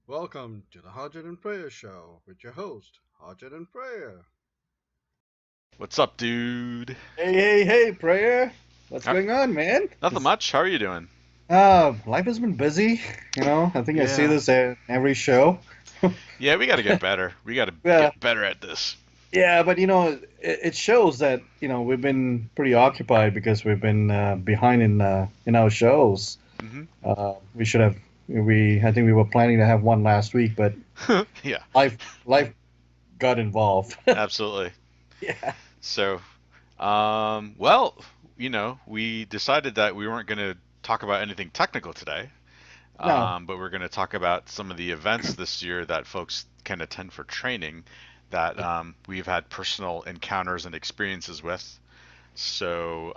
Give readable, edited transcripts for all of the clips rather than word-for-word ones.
Welcome to the Harjit and Prayer show with your host, Harjit and Prayer. What's up, dude? Hey, Prayer. What's Uh, going on, man? Nothing much. How are you doing? Life has been busy. I think I see Yeah. this at every show. Yeah, we got to get better. We got to Yeah, get better at this. yeah, but it shows that we've been pretty occupied because we've been behind in our shows. Hmm. We should have I think we were planning to have one last week, but Yeah, life got involved. absolutely. Yeah. So, well, we decided that we weren't going to talk about anything technical today, No. but we're going to talk about some of the events this year that folks can attend for training that we've had personal encounters and experiences with. So,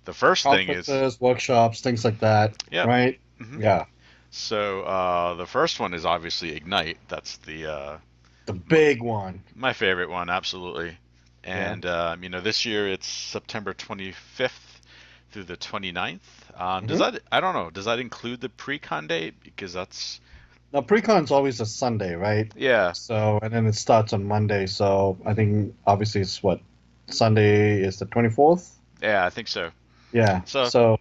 the first thing is, Conferences, workshops, things like that, yep. right? Hmm. Yeah. So the first one is obviously Ignite. That's the The my, big one. my favorite one, absolutely. Yeah. And this year it's September 25th through the 29th. Does hmm that I don't know. Does that include the pre-con date? Because that's Now, pre-con's always a Sunday, right? yeah, So, and then it starts on Monday. So, I think obviously it's what Sunday is the 24th. yeah, I think so. Yeah. So So,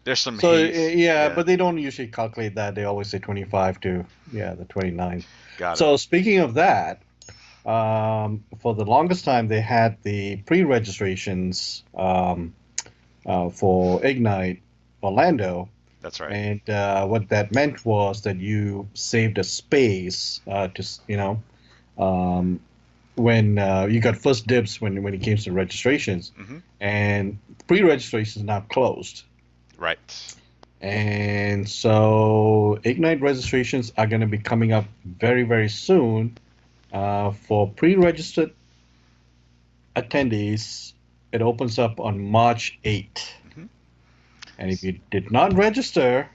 there's some so haze. yeah, Yeah, but they don't usually calculate that. They always say 25 to the 29th. got it. So, speaking of that, for the longest time they had the pre-registrations for Ignite Orlando. That's right. And what that meant was that you saved a space um, when you got first dibs when it came to registrations, Hmm. and pre-registration is now closed. Right. And so Ignite registrations are going to be coming up very, very soon. For pre-registered attendees, it opens up on March 8th. Hmm. And if you did not register,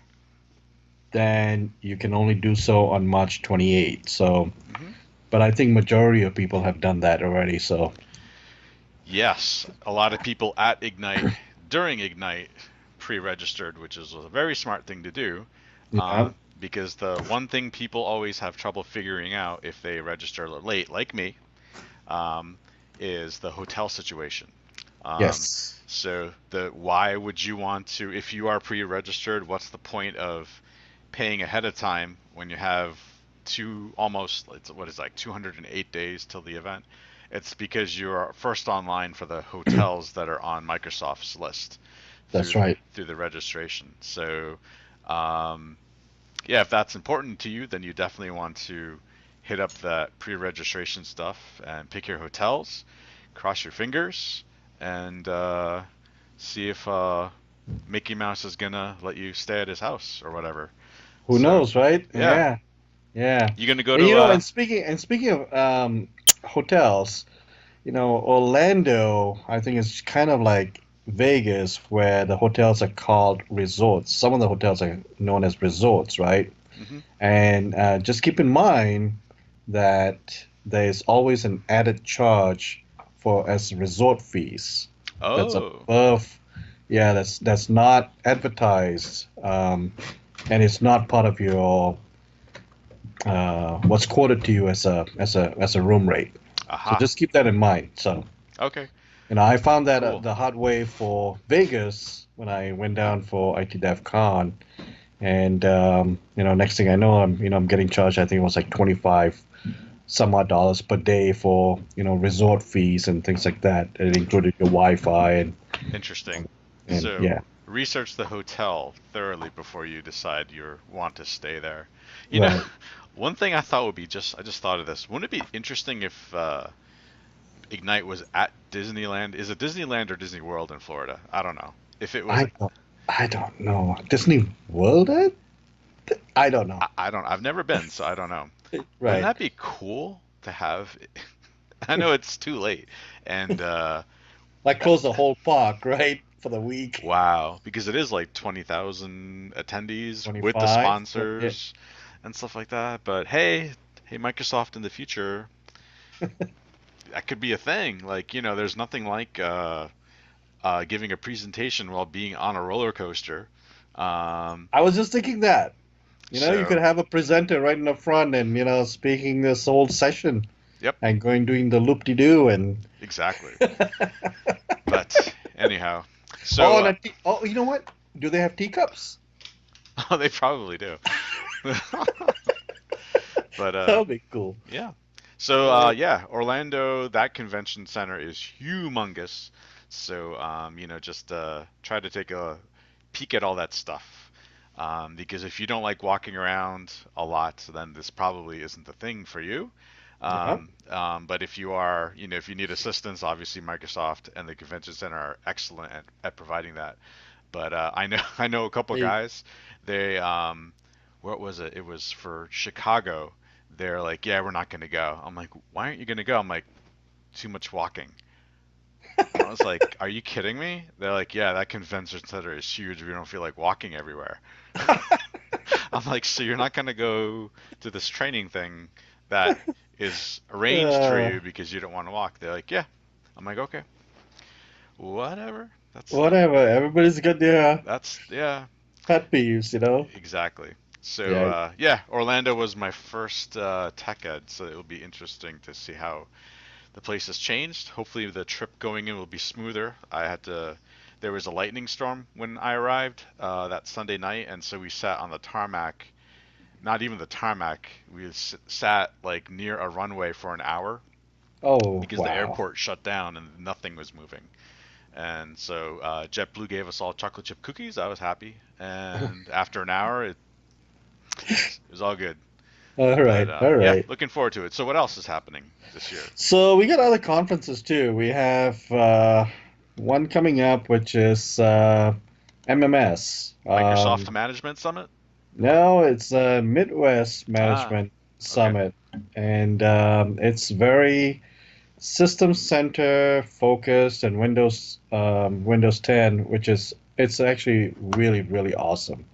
then you can only do so on March 28th. So, Hmm. but I think majority of people have done that already. So, Yes, a lot of people at Ignite during Ignite pre-registered, which is a very smart thing to do, yeah, because the one thing people always have trouble figuring out if they register late, like me, um, is the hotel situation. Um, yes, so the why would you want to, if you are pre-registered, what's the point of paying ahead of time when you have what is like 208 days till the event? It's because you're first online for the hotels that are on Microsoft's list that's through right. through the registration. So, um, yeah, if that's important to you, then you definitely want to hit up that pre-registration stuff and pick your hotels, cross your fingers, and see if Mickey Mouse is gonna let you stay at his house or whatever. Who So, knows, right? yeah, Yeah, yeah. you gonna go And to speaking of hotels, Orlando, I think it's kind of like Vegas, where the hotels are called resorts. Some of the hotels are known as resorts, right? Mhm. And just keep in mind that there's always an added charge for as resort fees. That's Oh, above, yeah, that's not advertised, and it's not part of your what's quoted to you as a room rate. So aha. just keep that in mind. So, Okay, I found that cool. the hard way for Vegas when I went down for IT Dev Con, and next thing I know, I'm getting charged. I think it was like 25 some odd dollars per day for resort fees and things like that. It included your Wi-Fi Interesting. and So, yeah, research the hotel thoroughly before you decide you want to stay there. You know, right. one thing I thought would be I just thought of this. Wouldn't it be interesting if Ignite was at Disneyland? Is it Disneyland or Disney World in Florida? I don't know. If it was, I don't know. Disney World? I don't know. I've never been, so I don't know. Wouldn't Right. that be cool to have? I know it's too late, and Like close the whole park, right, for the week. wow, because it is like 20,000 attendees with the 25. Yeah. sponsors and stuff like that. But hey, Microsoft in the future, that could be a thing. Like, there's nothing like giving a presentation while being on a roller coaster. Um, I was just thinking that. You could So, have a presenter right in the front and, speaking this whole session yep, and doing the loop-de-doo and exactly. But anyhow, oh, so and oh, you know what? Do they have teacups? oh, they probably do. But That'll be cool. yeah. So Uh, yeah, Orlando, that convention center is humongous. So just try to take a peek at all that stuff. Because if you don't like walking around a lot, then this probably isn't the thing for you. uh-huh. But if you are, if you need assistance, obviously Microsoft and the convention center are excellent at providing that. But I know a couple Hey, guys. They what was it? It was for Chicago. They're like, yeah, we're not gonna go. I'm like, why aren't you gonna go? I'm like, too much walking. I was like, are you kidding me? They're like, yeah, that convention center is huge. We don't feel like walking everywhere. I'm like, so you're not gonna go to this training thing that is arranged for uh, you because you don't want to walk? They're like, yeah. I'm like, okay, whatever. whatever. Everybody's got their Yeah, pet peeves. exactly. So Yeah. yeah, Orlando was my first tech ed, so it'll be interesting to see how the place has changed. Hopefully, the trip going in will be smoother. There was a lightning storm when I arrived that Sunday night, and so we sat on the tarmac. Not even the tarmac. We sat like near a runway for an hour Oh, because the wow. airport shut down and nothing was moving. And so JetBlue gave us all chocolate chip cookies. I was happy. And after an hour, it was all good. All But right. All yeah, right. looking forward to it. So what else is happening this year? So we got other conferences too. We have one coming up, which is MMS. Microsoft Management Summit? No, it's a Midwest Ah, Management okay. Summit, and it's very System Center focused and Windows 10, which is it's actually really really awesome.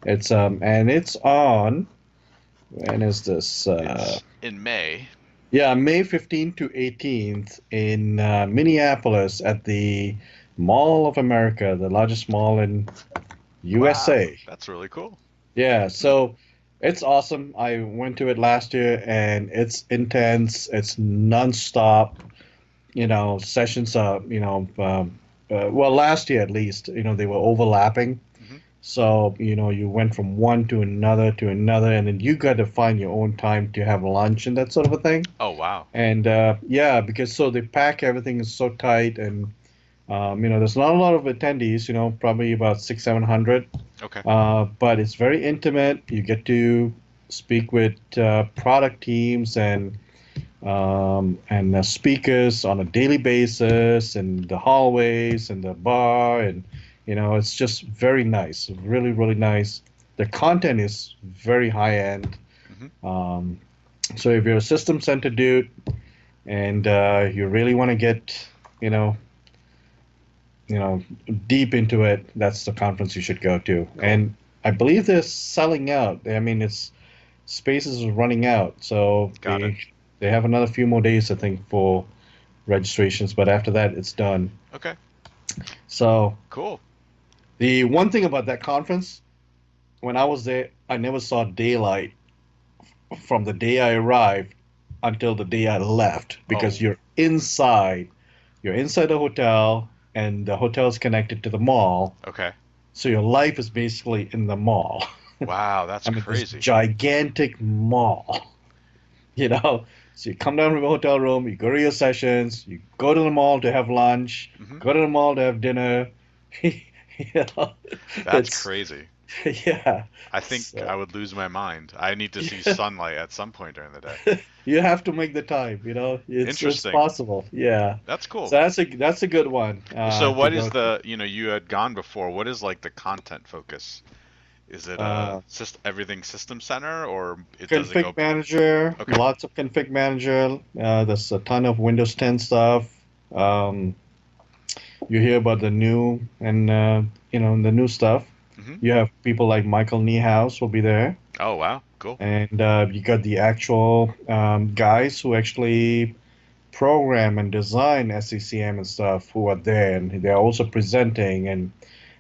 It's and it's on when is this? It's in May. Yeah, May 15th to 18th in Minneapolis at the Mall of America, the largest mall in Wow, USA. that's really cool. Yeah, Hmm. so it's awesome. I went to it last year and it's intense. It's nonstop. Sessions are, well, last year at least, they were overlapping. Hmm. So, you went from one to another, and then you got to find your own time to have lunch and that sort of a thing. Oh, wow. And yeah, because so they pack everything is so tight, and there's not a lot of attendees. Probably about 600, 700, Okay. but it's very intimate. You get to speak with product teams and speakers on a daily basis, and the hallways and the bar, and it's just very nice, really really nice. The content is very high end. Hmm. Um, so if you're a system center dude and you really want to get you know you know deep into it, that's the conference you should go to. Cool. And I believe they're selling out. I mean, it's spaces are running out, so Got it. they have another few more days, I think, for registrations. But after that, it's done. Okay. So Cool. the one thing about that conference, when I was there, I never saw daylight from the day I arrived until the day I left because Oh, you're inside the hotel, and the hotel is connected to the mall. okay. So your life is basically in the mall. Wow, that's I mean, this crazy. gigantic mall, you know. So you come down from the hotel room, you go to your sessions, you go to the mall to have lunch, Hmm. go to the mall to have dinner. know, That's it's crazy. yeah. I think So I would lose my mind. I need to see sunlight at some point during the day. you have to make the time. It's Interesting. possible. Yeah. That's So cool. that's a good one So to what is go to. you had gone before. What is like the content focus? Is it Uh, everything system center or it does it Config go? manager, Okay. lots of config manager. There's a ton of Windows 10 stuff. Um, you hear about the new and the new stuff. Hmm. You have people like Michael Niehaus will be there, Oh, wow. Cool. and you got the actual guys who actually program and design SCCM and stuff who are there, and they're also presenting,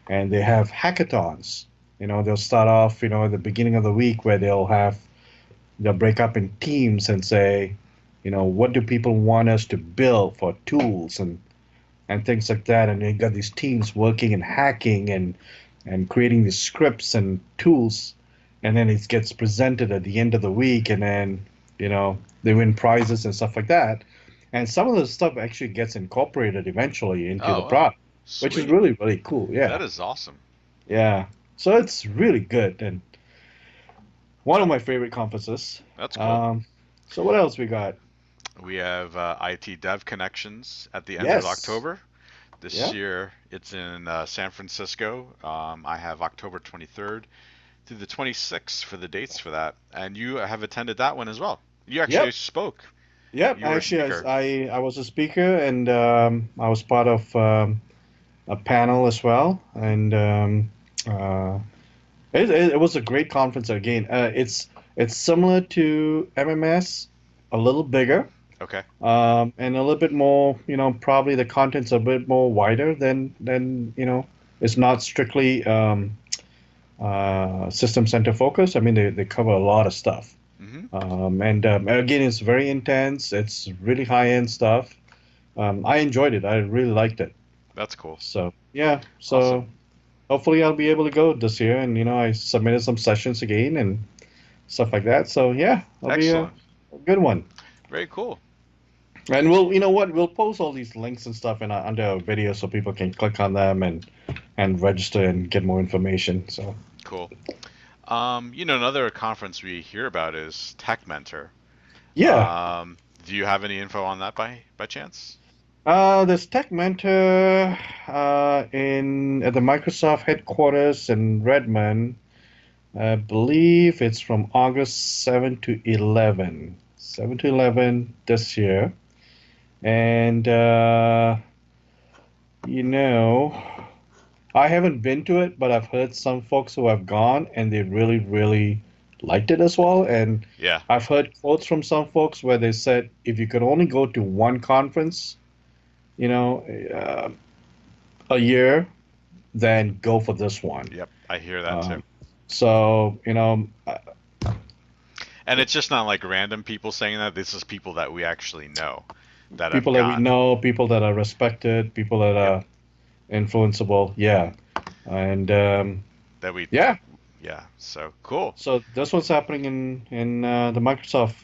and they have hackathons. They'll start off, at the beginning of the week where they'll break up in teams and say, what do people want us to build for tools and things like that. And you got these teams working and hacking and creating these scripts and tools, and then it gets presented at the end of the week, and then they win prizes and stuff like that. And some of the stuff actually gets incorporated eventually into the Oh, wow. product, which is Sweet. really really cool. That Yeah, is awesome. yeah. So it's really good and one of my favorite conferences. That's cool. Um, so what else we got? We have IT Dev Connections at the end of Yes. October. This Yeah. year it's in San Francisco. I have October 23rd through the 26th for the dates for that. And you have attended that one as well. You actually Yep. spoke. Yep. You were a Actually, speaker. I was a speaker and I was part of a panel as well, Hmm. and it was a great conference again. It's similar to MMS, a little bigger, Okay. and a little bit more. Probably the content's a bit more wider than. It's not strictly system center focus. I mean, they cover a lot of stuff. Hmm. And again, it's very intense. It's really high end stuff. I enjoyed it. I really liked it. That's cool. So yeah. Awesome. So hopefully I'll be able to go this year. And I submitted some sessions again and stuff like that. So yeah, it'll be a Excellent. good one. Very cool. And you know what? We'll post all these links and stuff under our video so people can click on them and register and get more information. So Cool. Another conference we hear about is Tech Mentor. yeah. Do you have any info on that by chance? There's Tech Mentor in at the Microsoft headquarters in Redmond. I believe it's from August 7 to 11. 7 to 11 this year. And, you know, I haven't been to it, but I've heard some folks who have gone and they really, really liked it as well. And Yeah. I've heard quotes from some folks where they said if you could only go to one conference, you know, uh, a year, then go for this one. Yep. I hear that too. Um, so, And it's just not like random people saying that. This is people that we actually know that have people that we gone. know, people that are respected, people that Yep. are influenceable. Yeah. And That we. yeah, Yeah. So cool. so this one's happening in the Microsoft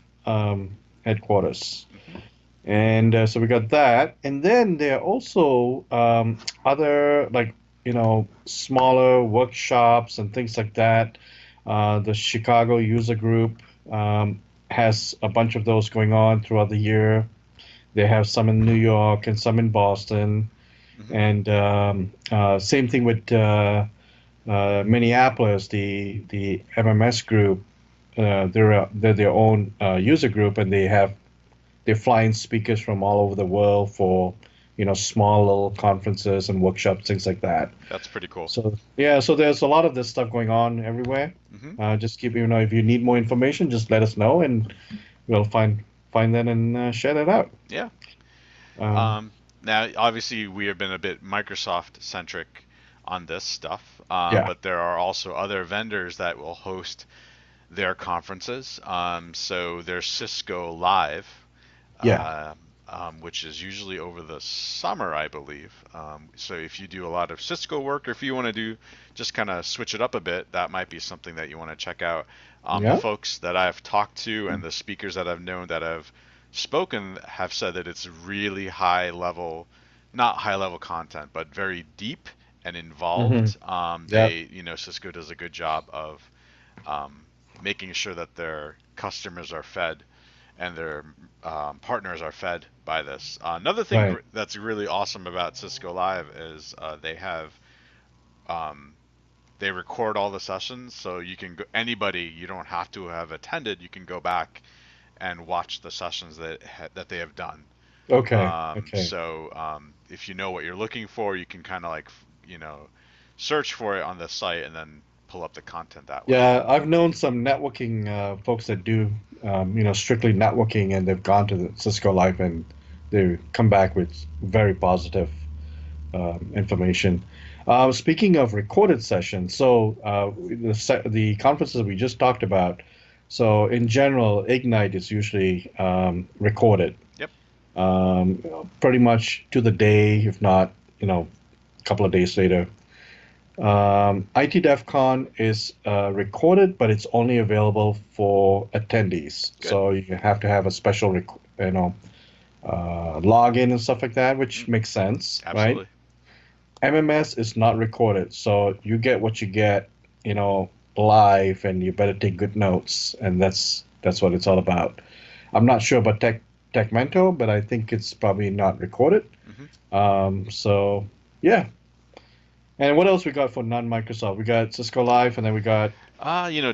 headquarters. Hmm. And so we got that. And then there are also other, like, smaller workshops and things like that. The Chicago User Group has a bunch of those going on throughout the year. They have some in New York and some in Boston. Hmm. And same thing with Minneapolis, the MMS group. They're their own user group, and they fly in speakers from all over the world for small little conferences and workshops, things like that. That's pretty cool. So yeah, so there's a lot of this stuff going on everywhere. Hmm. Just keep if you need more information, just let us know, and we'll find that and share that out. Yeah. Um, Now, obviously, we have been a bit Microsoft centric on this stuff, yeah, but there are also other vendors that will host their conferences. So there's Cisco Live, yeah, uh, which is usually over the summer, I believe. So if you do a lot of Cisco work, or if you want to do just kind of switch it up a bit, that might be something that you want to check out. The yeah. folks that I've talked to and the speakers that I've known that have spoken have said that it's really high level, not high level content, but very deep and Hmm. involved. Yeah. Cisco does a good job of um, making sure that their customers are fed and their partners are fed by this. Another thing Right. that's really awesome about Cisco Live is um, they record all the sessions, so you can go, anybody, you don't have to have attended, you can go back and watch the sessions that they have done. Okay. Okay. If you know what you're looking for, you can kind of search for it on the site and then pull up the content that way. Yeah, I've known some networking folks that do, strictly networking, and they've gone to the Cisco Live and they come back with very positive information. Speaking of recorded sessions, so the conferences we just talked about, so in general, Ignite is usually recorded, Yep. pretty much to the day, if not, a couple of days later. IT DEF CON is recorded, but it's only available for attendees. Good. So you have to have a special, login and stuff like that, which Mm, makes sense, right? absolutely. MMS is not recorded, so you get what you get, live, and you better take good notes, and that's what it's all about. I'm not sure about TechMento, but I think it's probably not recorded. Hmm. So yeah. And what else we got for non-Microsoft? We got Cisco Live, and then we got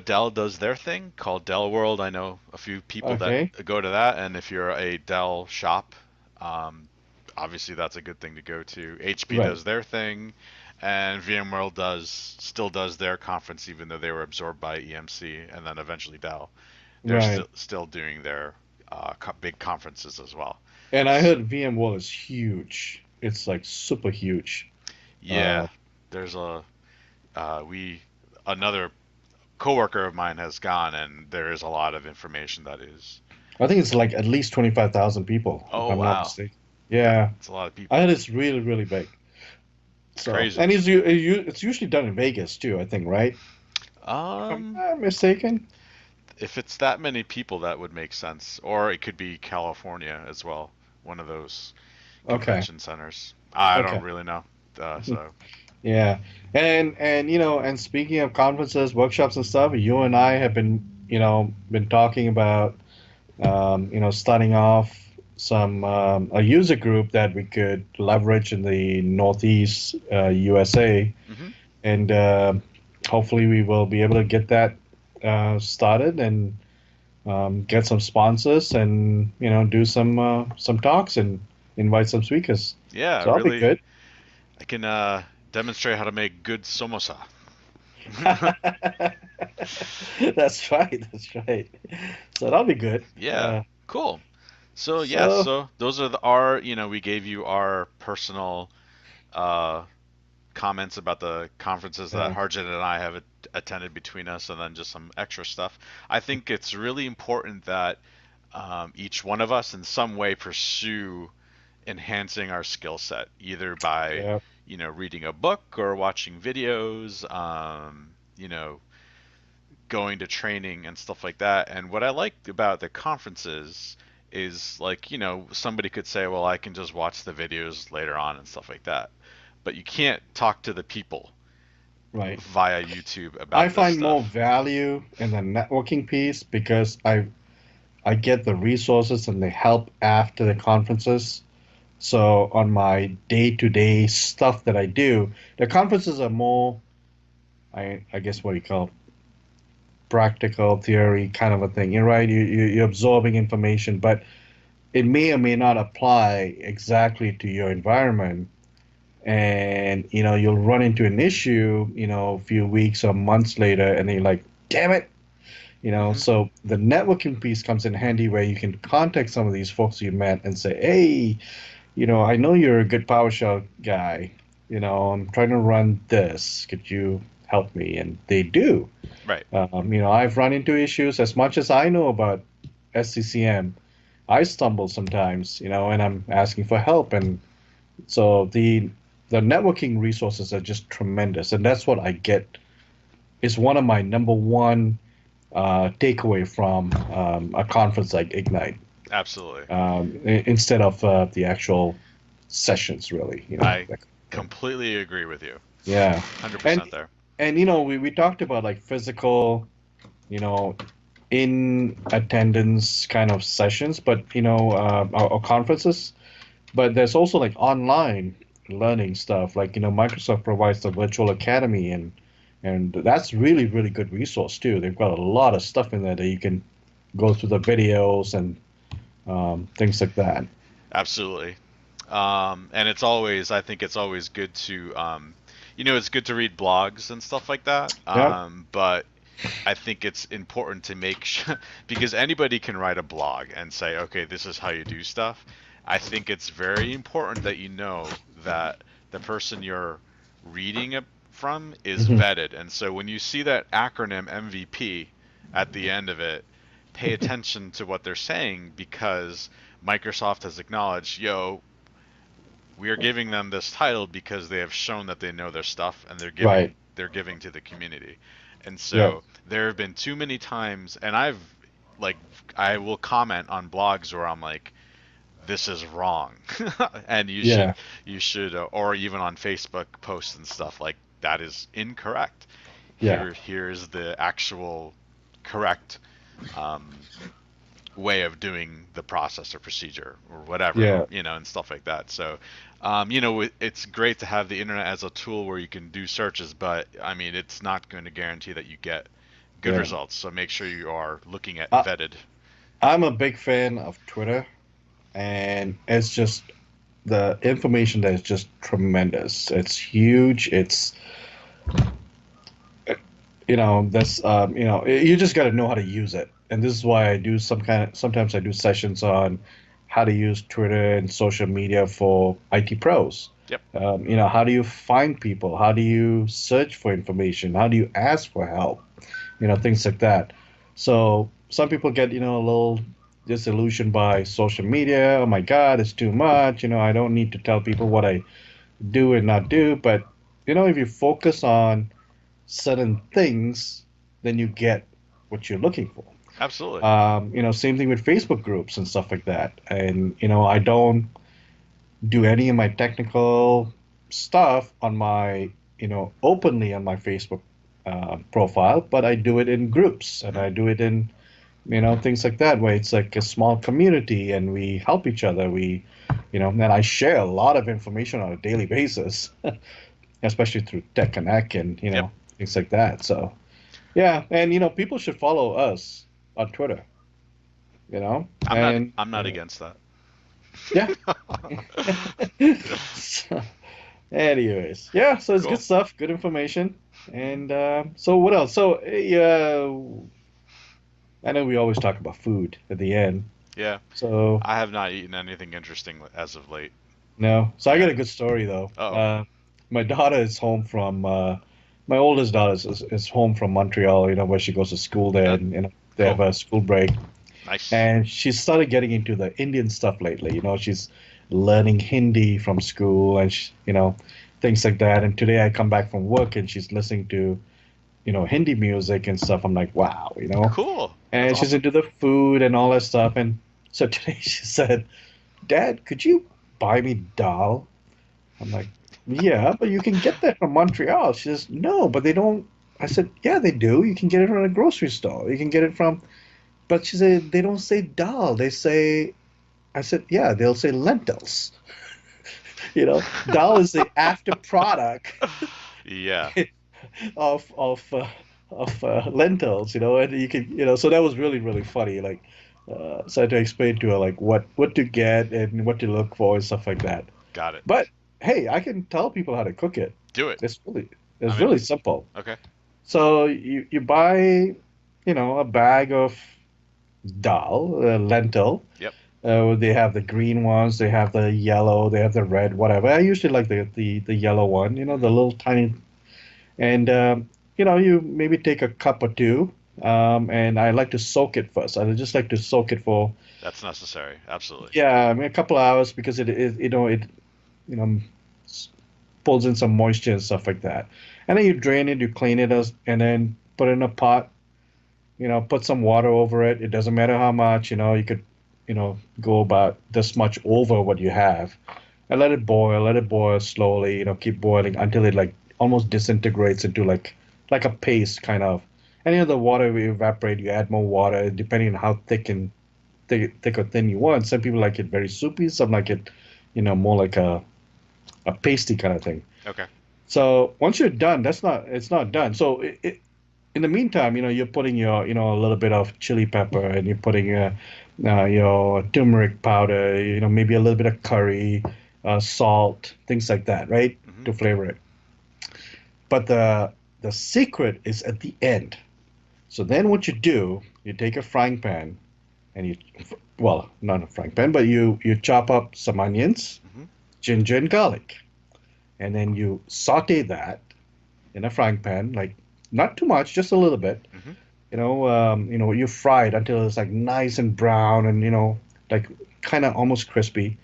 Dell does their thing called Dell World. I know a few people that okay, go to that, and if you're a Dell shop, um, obviously that's a good thing to go to. HP right, does their thing, and VMworld still does their conference, even though they were absorbed by EMC and then eventually Dell. They're right. still doing their big conferences as well. And I S- heard VMware is huge. It's like super huge. Yeah, Uh, there's a we another coworker of mine has gone, and there is a lot of information that is. I think it's like at least 25,000 people, if Oh I'm not wow, mistaken. Yeah, that's a lot of I people. heard it's really, really big. It's So, crazy. and it's usually done in Vegas too, I think, right? If I'm Um, not mistaken. if it's that many people, that would make sense. Or it could be California as well, one of those Okay, convention centers. I don't okay. really know. So Yeah, and speaking of conferences, workshops, and stuff, you and I have been talking about, starting off some a user group that we could leverage in the Northeast USA, hmm. and hopefully we will be able to get that started and get some sponsors and do some talks and invite some speakers. Yeah, So that'll be really, good. I can demonstrate how to make good samosa. That's right. That's right. So that'll be good. Yeah, cool. So yeah, So so those are our, we gave you our personal uh, comments about the conferences that yeah, Harjit and I have attended between us, and then just some extra stuff. I think it's really important that each one of us in some way pursue enhancing our skill set, either by, yeah, reading a book or watching videos, going to training and stuff like that. And what I like about the conferences is like, somebody could say, well, I can just watch the videos later on and stuff like that. But you can't talk to the people right. via YouTube I about this find more stuff. value in the networking piece because I get the resources and the help after the conferences. So on my day-to-day stuff that I do, the conferences are more, I guess what you call practical theory kind of a thing. You're right. You're absorbing information, but it may or may not apply exactly to your environment. And you'll run into an issue, a few weeks or months later, and then you're like, damn it. Hmm. So the networking piece comes in handy where you can contact some of these folks you met and say, hey, I know you're a good PowerShell guy. I'm trying to run this. Could you help me? And they do. Right. I've run into issues as much as I know about SCCM. I stumble sometimes, and I'm asking for help. And so the networking resources are just tremendous, and that's what I get. Is one of my number one takeaway from a conference like Ignite, Absolutely. instead of the actual sessions, really. I That kind of thing. completely agree with you. Yeah, and 100% there. we talked about like physical, you know, in attendance kind of sessions, but or conferences. But there's also like online learning stuff. Like Microsoft provides the virtual academy, and that's really really good resource too. They've got a lot of stuff in there that you can go through the videos and things like that. Absolutely. And I think it's always good to, it's good to read blogs and stuff like that. Yep. But I think it's important to make sure, because anybody can write a blog and say, okay, this is how you do stuff. I think it's very important that you know that the person you're reading it from is Hmm. vetted. And so when you see that acronym MVP at the end of it, pay attention to what they're saying, because Microsoft has acknowledged, yo, we are giving them this title because they have shown that they know their stuff, and Right. they're giving to the community. And Yeah. so there have been too many times, and like I will comment on blogs where I'm like, this is wrong, and Yeah. you should or even on Facebook posts and stuff, like, that is incorrect. Yeah. Here's the actual correct um, way of doing the process or procedure or whatever, Yeah. and stuff like that. So, it's great to have the internet as a tool where you can do searches, but I mean, it's not going to guarantee that you get good Yeah. results. So make sure you are looking at I, vetted. I'm a big fan of Twitter, and it's just the information that is just tremendous. It's huge. It's that's you just got to know how to use it. And this is why I do sometimes I do sessions on how to use Twitter and social media for IT pros. Yep. How do you find people? How do you search for information? How do you ask for help? Things like that. So some people get a little disillusioned by social media. Oh my God, it's too much. I don't need to tell people what I do and not do. But if you focus on certain things, then you get what you're looking for. Absolutely. Same thing with Facebook groups and stuff like that. And I don't do any of my technical stuff on my openly on my Facebook profile, but I do it in groups and Hmm. I do it in things like that, where it's like a small community and we help each other. And I share a lot of information on a daily basis, especially through Tech Connect and Yep. things like that. So yeah, and people should follow us on Twitter, and I'm not against that. yeah. So, anyways, yeah. So it's good Cool. stuff, good information, and so what else? So I know we always talk about food at the end. Yeah. So I have not eaten anything interesting as of late. no. So I Yeah. got a good story though. Uh-oh. My daughter is home from my oldest daughter is home from Montreal. Where she goes to school there, Yeah. and they have Cool. a school break. Nice. And she started getting into the Indian stuff lately. She's learning Hindi from school and things like that. And today I come back from work and she's listening to Hindi music and stuff. I'm like, wow. Cool. That's And she's awesome. into the food and all that stuff. And so today she said, Dad, could you buy me dal? I'm like, yeah, but you can get that from Montreal. She says, no, but they don't. I said, yeah, they do. You can get it from a grocery store. You can get it from, but she said, they don't say dal. They say, I said, yeah, they'll say lentils. Dal is the after product Yeah. of lentils. And you can, so that was really really funny. Like, so I had to explain to her like what to get and what to look for and stuff like that. Got it. But hey, I can tell people how to cook it. Do it. It's really I'm it's in. really simple. Okay. So you buy, a bag of dal, lentil. Yep. They have the green ones, they have the yellow, they have the red, whatever. I usually like the yellow one, the little tiny. And you maybe take a cup or two, and I like to soak it first. I just like to soak it for, That's necessary. Absolutely. yeah, I mean, a couple of hours because it you know s- pulls in some moisture and stuff like that. And then you drain it, you clean it, and then put it in a pot. Put some water over it. It doesn't matter how much. You could go about this much over what you have, and let it boil. Let it boil slowly. Keep boiling until it like almost disintegrates into like a paste kind of. And the water will evaporate. You add more water depending on how thick or thin you want. Some people like it very soupy. Some like it, more like a pasty kind of thing. Okay. So once you're done, it's not done. So in the meantime, you're putting your, a little bit of chili pepper, and you're putting your turmeric powder, maybe a little bit of curry, salt, things like that, right? Hmm. To flavor it. But the secret is at the end. So then what you do, you take a frying pan and well, not a frying pan, but you chop up some onions, Hmm. ginger and garlic. and then you saute that in a frying pan, like not too much, just a little bit. Hmm. You fry it until it's like nice and brown and like kind of almost crispy.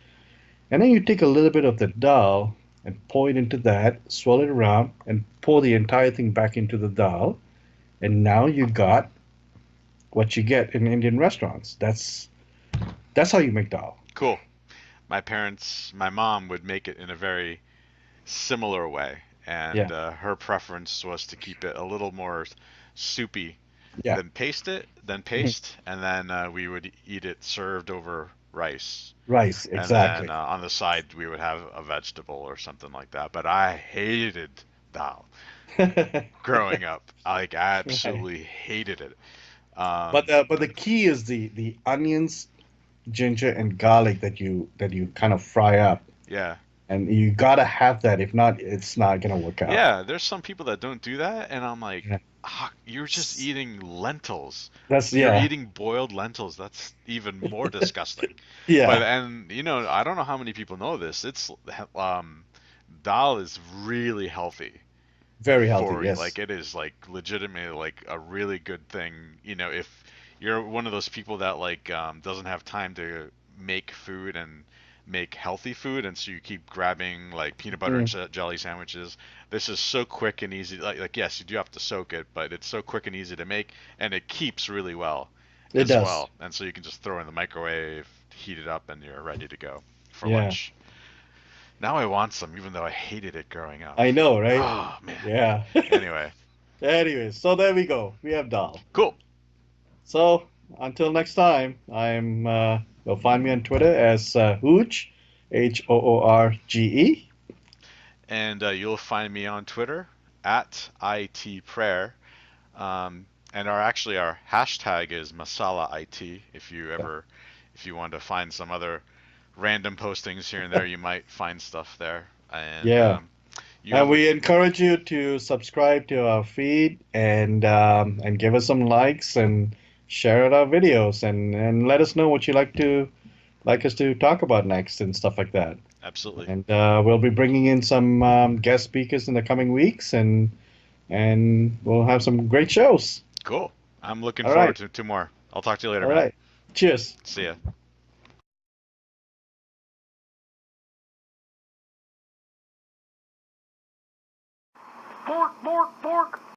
And then you take a little bit of the dal and pour it into that, swirl it around, and pour the entire thing back into the dal. And now you got what you get in Indian restaurants. That's how you make dal. Cool. My mom would make it in a very similar way, and Yeah, her preference was to keep it a little more soupy yeah. than Mhm. paste, and then we would eat it served over rice. Rice, And then exactly. on the side, we would have a vegetable or something like that. But I hated dal growing up. I like Right. absolutely hated it. But Um, the key is the onions, ginger, and garlic that you kind of fry up, yeah. and you gotta have that. If not, it's not gonna work out. Yeah, there's some people that don't do that, and I'm like, Yeah. ah, you're just S- eating lentils. That's You're yeah, eating boiled lentils. That's even more disgusting. But yeah. and I don't know how many people know this. It's dal is really healthy Very healthy. for you. Yes. Like it is like legitimately like a really good thing. If you're one of those people that like doesn't have time to make food and make healthy food, and so you keep grabbing like peanut butter and Mm, jelly sandwiches. This is so quick and easy. Like yes, you do have to soak it, but it's so quick and easy to make, and it keeps really well it as does. well. And so you can just throw it in the microwave, heat it up, and you're ready to go for Yeah. lunch. Now I want some, even though I hated it growing up. I know, right? Oh man. Yeah. Anyway, Anyways, so there we go. We have dal. cool. So until next time, you'll find me on Twitter as Hoorge, Hoorge. And you'll find me on Twitter at itprayer. And our hashtag is MasalaIT. Yeah. If you want to find some other random postings here and there, you might find stuff there. And Yeah. you And have a we encourage you to subscribe to our feed and give us some likes and share out our videos and let us know what you like us to talk about next and stuff like that. absolutely And we'll be bringing in some guest speakers in the coming weeks and we'll have some great shows. cool. I'm looking All forward right. to more. I'll talk to you later, All man. right. Cheers. See ya. Bork, bork, bork.